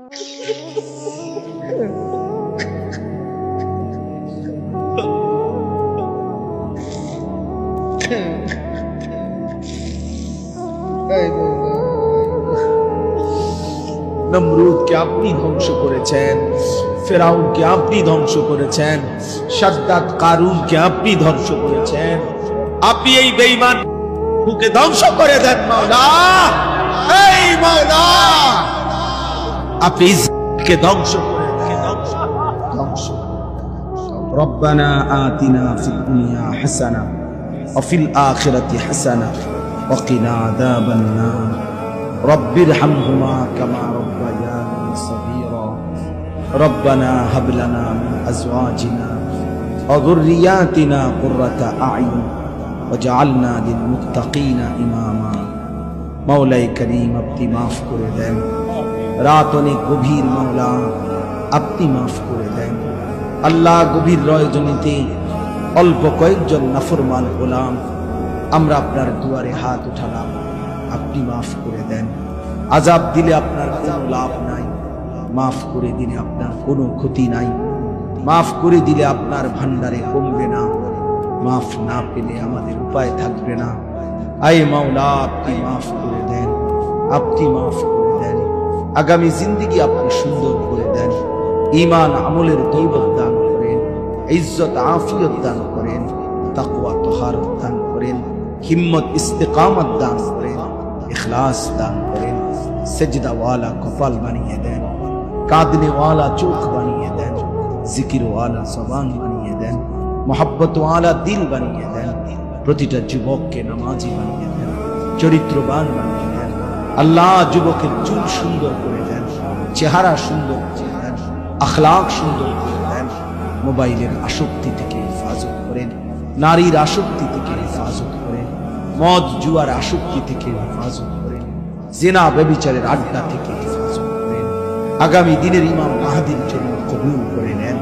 নমরুদকে আপনি ধ্বংস করেছেন, ফেরাউনকে আপনি ধ্বংস করেছেন, শাদ্দাদ কারুনকে আপনি ধ্বংস করেছেন। আপনি এই বেঈমান কে ধ্বংস করে দেন মাওলা। এই মাওলা, আপনি ইসকে ধ্বংস করে দেন, ধ্বংস। রব্বানা আতিনা ফিদ দুনিয়া হাসানা ওয়া ফিল আখিরাতি হাসানা ওয়া কিনা আযাবান নার। রব্বিরহামহুমা কামা রব্বায়ানি সগীরা। রব্বানা হাব লানা মিন আজওয়াজিনা ওয়া যুররিয়াতিনা কুররাতা আ'ইউন ওয়াজআলনা লিল মুত্তাকিনা ইমামা। মাওলাই করিম, আপনি মাফ করে দেন। রাত অনেক গভীর মাওলা, আপনি মাফ করে দেন। আল্লাহ, গভীর রজনীতে অল্প কয়েকজন নাফরমান গোলাম আমরা আপনার দুয়ারে হাত উঠালাম, আপনি মাফ করে দেন। আযাব দিলে আপনার কোনো লাভ নাই, মাফ করে দিলে আপনার কোনো ক্ষতি নাই, মাফ করে দিলে আপনার ভান্ডারে কমবে না, মাফ না পেলে আমাদের উপায় থাকবে না। আয় মাওলা, আপনি মাফ করে দেন, আপনি মাফ করে দেন। আগামী জিন্দেগি আপনি সুন্দর করে দেন। ঈমান আমলের দৌলত দান করেন, ইজ্জত আফিয়ত দান করেন, তাকওয়া তাহারত দান করেন, হিম্মত ইস্তেকামত দান করেন, ইখলাস দান করেন। সেজদা ওয়ালা কপাল বানিয়ে দেন, কাঁদনে ওয়ালা চোখ বানিয়ে দেন, জিকির ওয়ালা জবান বানিয়ে দেন, মোহাব্বত ওয়ালা দিল বানিয়ে দেন। প্রতিটা যুবককে নামাজি বানিয়ে দেন, চরিত্রবান বানিয়ে দেন। আল্লাহ, যুবকের চুল সুন্দর করে দেন, চেহারা সুন্দর করে দেন, আখলাক সুন্দর করে দেন। মোবাইলের আসক্তি থেকে হেফাজত করেন, নারীর আসক্তি থেকে হেফাজত করেন, মদ জুয়ার আসক্তি থেকে হেফাজত করেন, জিনা ব্যভিচারের আড্ডা থেকে হেফাজত করেন। আগামী দিনের ইমাম মাহদীর জন্য কবুল করে নেন।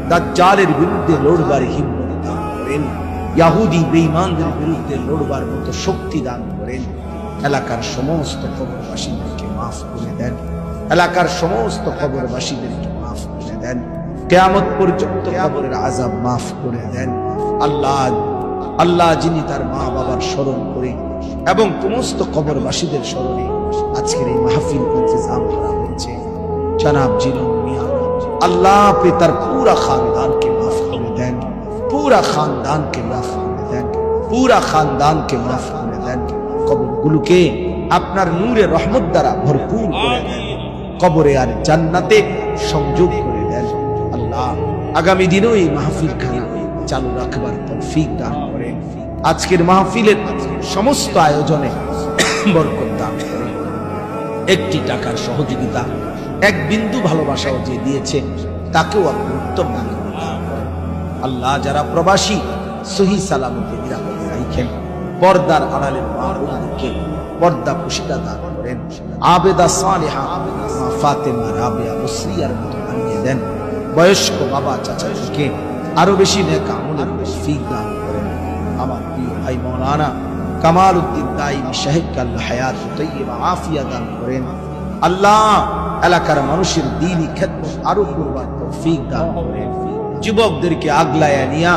দাজ্জালের বিরুদ্ধে লড়বার হিম্মত দান করেন, ইহুদি বেঈমানদের বিরুদ্ধে লড়বার মতো শক্তি দান করেন। এলাকার সমস্ত কবরবাসীদেরকে মাফ করে দেন, এলাকার সমস্ত কবরবাসীদেরকে মাফ করে দেন। কিয়ামত পর্যন্ত কবরের আযাব মাফ করে দেন। আল্লাহ, আল্লাহ যিনি তার মা বাবার স্মরণ করে এবং সমস্ত কবরবাসীদের স্মরণে আজকের এই মাহফিল ইন্তজাম করা হয়েছে, জনাব জিলন মিয়া, আল্লাহ আপনি তার পুরা খানদানকে মাফ করে দেন, পুরা খানদানকে মাফ করে দেন, পুরা খানদানকে মাফ করে দেন। কবরগুলোকে আপনার নূরে রহমত দ্বারা ভরপুর করে দেন, কবরে আর জান্নাতে সংযোগ করে দেন। আল্লাহ, আগামী দিনেও এই মাহফিল খানা চালু রাখবার তৌফিক দান করেন। আজকের মাহফিলের সমস্ত আয়োজনে বরকত দান করেন। একটি টাকার সহযোগিতা, এক বিন্দু ভালোবাসাও যে দিয়েছে তাকেও আপনি উত্তম দান করেন। আল্লাহ, যারা প্রবাসী সহি সালামতে নিরাপদে রাখেন, পর্দার আড়ালের মা বোনদেরকে পর্দা পুশিদা দান করেন। আবেদা সালেহা মা ফাতেমা রাবিয়া মুসরিয়ার মতো বানিয়ে দেন। বয়স্ক বাবা চাচাদেরকে আরো বেশি নেক আমলের তৌফিক দান করেন। আমার প্রিয় ভাই মাওলানা কামাল উদ্দিন দাইমি সাহেবকে আল্লাহ হায়াত তাইয়্যিবা আফিয়া দান করেন। আল্লাহ, এলাকার মানুষের দ্বীনি খেদমত আরো করবার তৌফিক দান করেন। যুবকদেরকে আগলায়া নিয়া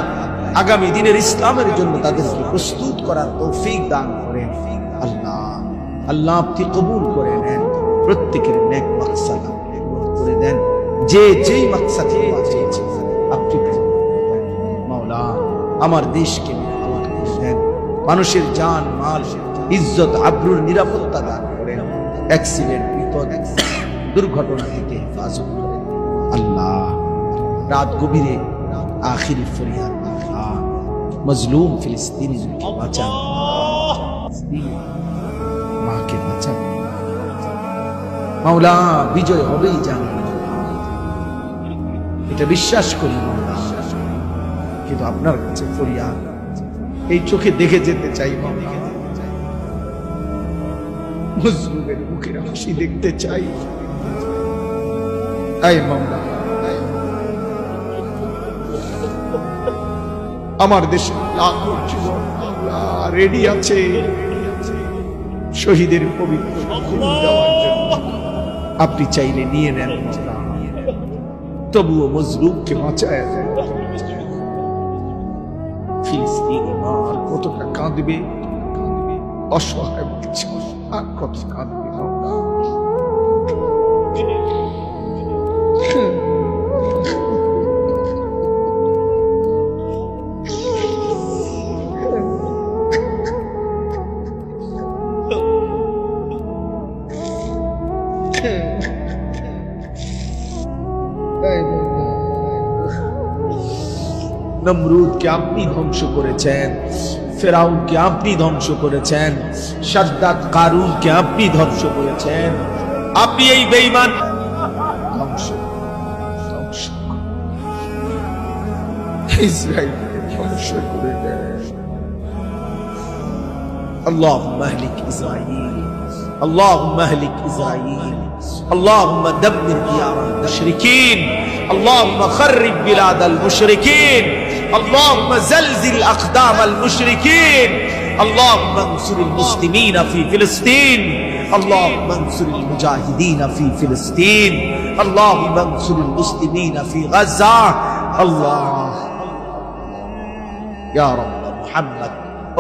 আগামী দিনের ইসলামের জন্য তাদেরকে প্রস্তুত করার তৌফিক দান করেন। আল্লাহ, আল্লাহ আপনি কবুল করে নেন, প্রত্যেকের নেক মাকসাদ আপনি পূরণ করে দেন। যে যেই মাকসাদ চেয়েছে আপনি মাওলা আমার দেশকে নিরাপদ করে দেন, মানুষের জান মাল ইজ্জত আবরুর নিরাপত্তা দান করেন, অ্যাক্সিডেন্ট বিপদ দুর্ঘটনা থেকে হেফাজত করেন। আল্লাহ, রাত গভীরে আখিরি ফরিয়াদ, আল্লাহ মজলুম ফিলিস্তিনিদেরকে বাঁচান, মাকে বাঁচান মাওলা। বিজয় হবেই জানি, এটা বিশ্বাস করি মাওলা, কিন্তু আপনার কাছে ফরিয়াদ, এই চোখে দেখে যেতে চাই মাওলা, মজলুমের মুখের হাসি দেখতে চাই। আয় মাওলা, আমার দেশে লাখো যুবক রেডি আছে শহীদের পবিত্র খুন দেওয়ার জন্য। আপনি চাইলে নিয়ে নেন, তবুও মজলুমকে বাঁচায় দেন। ফিলিস্তিনি মা আর কতটা কাঁদবে, অসহায় বাচ্চা আর কত কাঁদবে। নমরুদকে আপনি ধ্বংস করেছেন, ফেরাউনকে আপনি ধ্বংস করেছেন, শাদ্দাদ কারুনকে আপনি ধ্বংস করেছেন। আপনি এই বেঈমান ধ্বংস ধ্বংস ইসরায়েলকে ধ্বংস করে দেন। اللهم اهلك إسرائيل، اللهم اهلك إسرائيل، اللهم دمر ديار المشركين، اللهم خرب بلاد المشركين، اللهم زلزل أقدام المشركين، اللهم انصر المسلمين في فلسطين، اللهم انصر المجاهدين في فلسطين، اللهم انصر المسلمين في غزة. الله يا رب محمد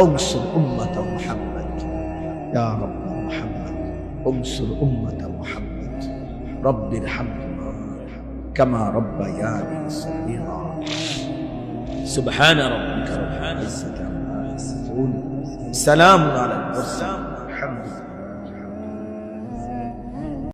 انصر أمة محمد، يا رب محمد انصر أمة محمد، رب ارحمهما كما ربياني صغيرا. سبحان ربك رب العزة عما يصفون، سلام على المرسلين، الحمد لله.